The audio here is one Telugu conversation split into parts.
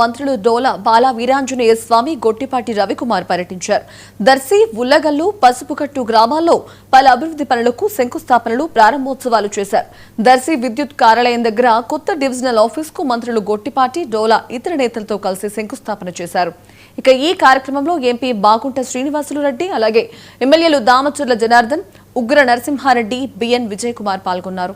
మంత్రులు డోల బాల వీరాంజనేయ స్వామి గొట్టిపాటి రవికుమార్ పర్యటించారు. దర్శి, ఉల్లగల్లు, పసుపుకట్టు గ్రామాల్లో పలు అభివృద్ధి పనులకు శంకుస్థాపనలు, ప్రారంభోత్సవాలు చేశారు. దర్శి విద్యుత్ కార్యాలయం దగ్గర కొత్త డివిజనల్ ఆఫీసుకు మంత్రులు గొట్టిపాటి, డోల ఇతర నేతలతో కలిసి శంకుస్థాపన చేశారు. ఇక ఈ కార్యక్రమంలో ఎంపీ బాగుంట శ్రీనివాసులు రెడ్డి, అలాగే ఎమ్మెల్యేలు దామచర్ల జనార్దన్, ఉగ్ర నరసింహారెడ్డి, బిఎన్ విజయ్ కుమార్ పాల్గొన్నారు.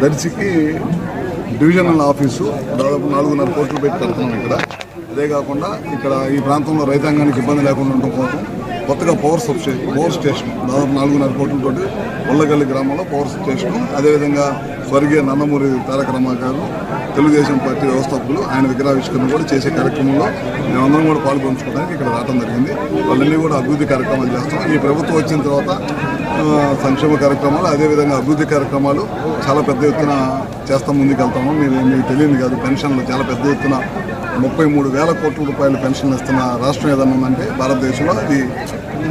దర్శికి డివిజనల్ ఆఫీసు దాదాపు 4.5 కోట్లు పెట్టి కడుతున్నాం ఇక్కడ. అదే కాకుండా ఇక్కడ ఈ ప్రాంతంలో రైతాంగానికి ఇబ్బంది లేకుండా ఉండడం కోసం కొత్తగా పవర్ స్టేషన్ దాదాపు 4.5 కోట్లతోటి ఉల్లగల్లి గ్రామంలో పవర్ స్టేషను, అదేవిధంగా స్వర్గీయ నందమూరి తారక రామారావు తెలుగుదేశం పార్టీ వ్యవస్థాపకులు ఆయన విగ్రహావిష్కరణ కూడా చేసే కార్యక్రమంలో మేమందరం కూడా పాల్గొంచుకోవడానికి ఇక్కడ రావడం జరిగింది. వాళ్ళన్నీ కూడా అభివృద్ధి కార్యక్రమాలు చేస్తాం. ఈ ప్రభుత్వం వచ్చిన తర్వాత సంక్షేమ కార్యక్రమాలు, అదేవిధంగా అభివృద్ధి కార్యక్రమాలు చాలా పెద్ద ఎత్తున చేస్తాం, ముందుకెళ్తాము. మీకు తెలియదు కాదు, పెన్షన్లు చాలా పెద్ద ఎత్తున 33,000 కోట్ల రూపాయల పెన్షన్లు ఇస్తున్న రాష్ట్రం ఏదన్నా ఉందంటే భారతదేశంలో అది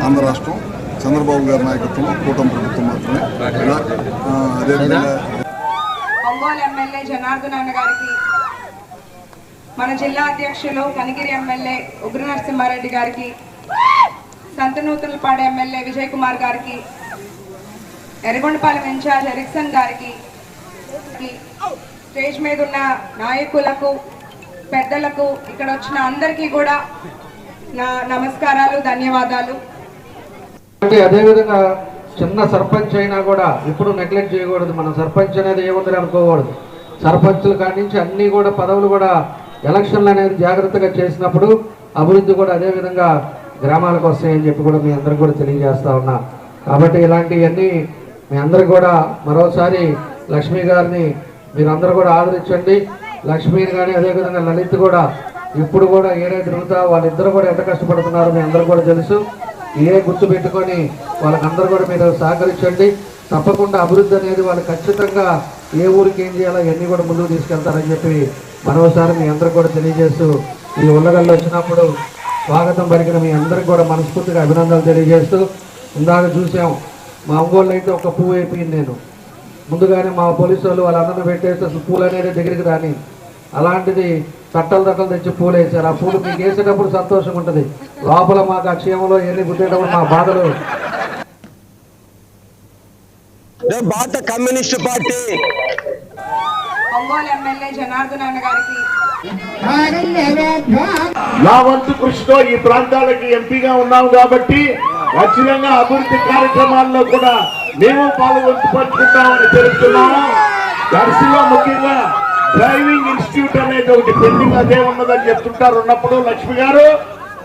ఆంధ్ర రాష్ట్రం. చంద్రబాబు గారి నాయకత్వంలో కూటమి ప్రభుత్వం మాత్రమే. అదేవిధంగా ఒంగోలు ఎమ్మెల్యే జనార్దన్ అన్న గారికి, మన జిల్లా అధ్యక్షులు కనిగిరి ఎమ్మెల్యే ఉగ్ర నరసింహారెడ్డి గారికి, సంతనూతలపాడు ఎమ్మెల్యే విజయ్ కుమార్ గారికి, ఎర్రగొండపాలెం ఇన్ఛార్జ్ ఎరిక్సన్ గారికి, స్టేజ్ మీద ఉన్న నాయకులకు, పెద్దలకు, ఇక్కడ వచ్చిన అందరికీ కూడా నా నమస్కారాలు, ధన్యవాదాలు. అదేవిధంగా చిన్న సర్పంచ్ అయినా కూడా ఇప్పుడు నెగ్లెక్ట్ చేయకూడదు. మన సర్పంచ్ అనేది ఏముందని అనుకోకూడదు. సర్పంచుల కాడి నుంచి అన్ని కూడా పదవులు కూడా ఎలక్షన్లు అనేది జాగ్రత్తగా చేసినప్పుడు అభివృద్ధి కూడా అదేవిధంగా గ్రామాలకు వస్తాయని చెప్పి కూడా మీ అందరికి కూడా తెలియజేస్తా ఉన్నా. కాబట్టి ఇలాంటివన్నీ మీ అందరికి కూడా మరోసారి లక్ష్మి గారిని మీరందరూ కూడా ఆదరించండి. లక్ష్మిని కానీ అదేవిధంగా లలిత్ కూడా ఇప్పుడు కూడా ఏడే తిరుగుతా వాళ్ళిద్దరు కూడా ఎంత కష్టపడుతున్నారో మీ అందరూ కూడా తెలుసు. ఏ గుర్తు పెట్టుకొని వాళ్ళకందరూ కూడా మీరు సహకరించండి. తప్పకుండా అభివృద్ధి అనేది వాళ్ళు ఖచ్చితంగా ఏ ఊరికి ఏం చేయాలో ఇవన్నీ కూడా ముందుకు తీసుకెళ్తారని చెప్పి మరోసారి మీ అందరికి కూడా తెలియజేస్తూ, ఈ ఉల్లగల్లో వచ్చినప్పుడు స్వాగతం పలికిన మీ అందరికి కూడా మనస్ఫూర్తిగా అభినందనలు తెలియజేస్తూ, ఇందాక చూసాం మా ఒంగోళ్ళు అయితే ఒక పువ్వు అయిపోయింది. నేను ముందుగానే మా పోలీసు వాళ్ళు వాళ్ళందరినీ పెట్టేస్తే అసలు పూలు అనేది దగ్గరికి రాని, అలాంటిది తట్టలు తెచ్చి పూలు వేసారు. ఆ పూలు మీకు వేసేటప్పుడు సంతోషం ఉంటుంది, లోపల మాకు ఆ క్షేమంలో ఎన్ని గుర్తేటప్పుడు మా బాధలు. భారత communist party Ongole MLA Janardhan అన్న గారికి, నా వంతు కృషితో ఈ ప్రాంతాలకి ఎంపీగా ఉన్నాం కాబట్టి ఖచ్చితంగా అభివృద్ధి కార్యక్రమాల్లో కూడా మేము పాల్గొంటుకుంటామని తెలుపుతున్నాము. దర్శిలో ముఖ్యంగా డ్రైవింగ్ ఇన్స్టిట్యూట్ అనేది ఒకటి పెండింగ్ అదే ఉన్నదని చెప్తుంటారు. ఉన్నప్పుడు లక్ష్మి గారు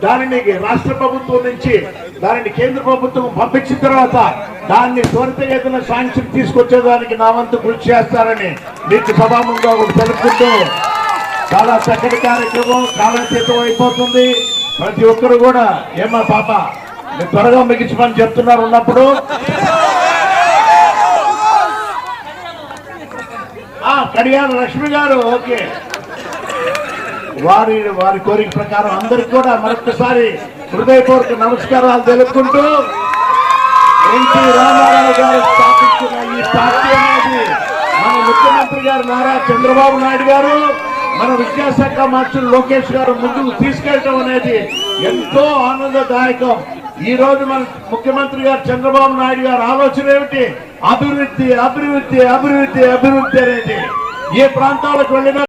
దానిని రాష్ట్ర ప్రభుత్వం నుంచి దానిని కేంద్ర ప్రభుత్వం పంపించిన తర్వాత దాన్ని త్వరితగతిన శాంక్షన్ తీసుకొచ్చేదానికి నా వంతు కృషి చేస్తారని మీకు సభాముఖంగా ఒకటి తెలుపుకుంటూ, చాలా చక్కటి కార్యక్రమం కాలక్షేపం అయిపోతుంది. ప్రతి ఒక్కరు కూడా ఏమా పాప మీరు త్వరగా ముగించమని చెప్తున్నారు. ఉన్నప్పుడు కడియాల లక్ష్మి గారు ఓకే, వారి కోరిక ప్రకారం అందరికి కూడా మరొకసారి హృదయపూర్వక నమస్కారాలు తెలుపుకుంటూ, ఎన్టీ రామారావు గారు స్థాపించిన ఈ పార్టీ అనేది మన ముఖ్యమంత్రి గారు నారా చంద్రబాబు నాయుడు గారు, మన విద్యాశాఖ మంత్రులు లోకేష్ గారు ముందుకు తీసుకెళ్ళడం అనేది ఎంతో ఆనందదాయకం. ఈ రోజు మన ముఖ్యమంత్రి గారు చంద్రబాబు నాయుడు గారు ఆలోచన ఏమిటి? అభివృద్ధి అభివృద్ధి అభివృద్ధి అభివృద్ధి అనేది. ఏ ప్రాంతాలకు వెళ్ళినా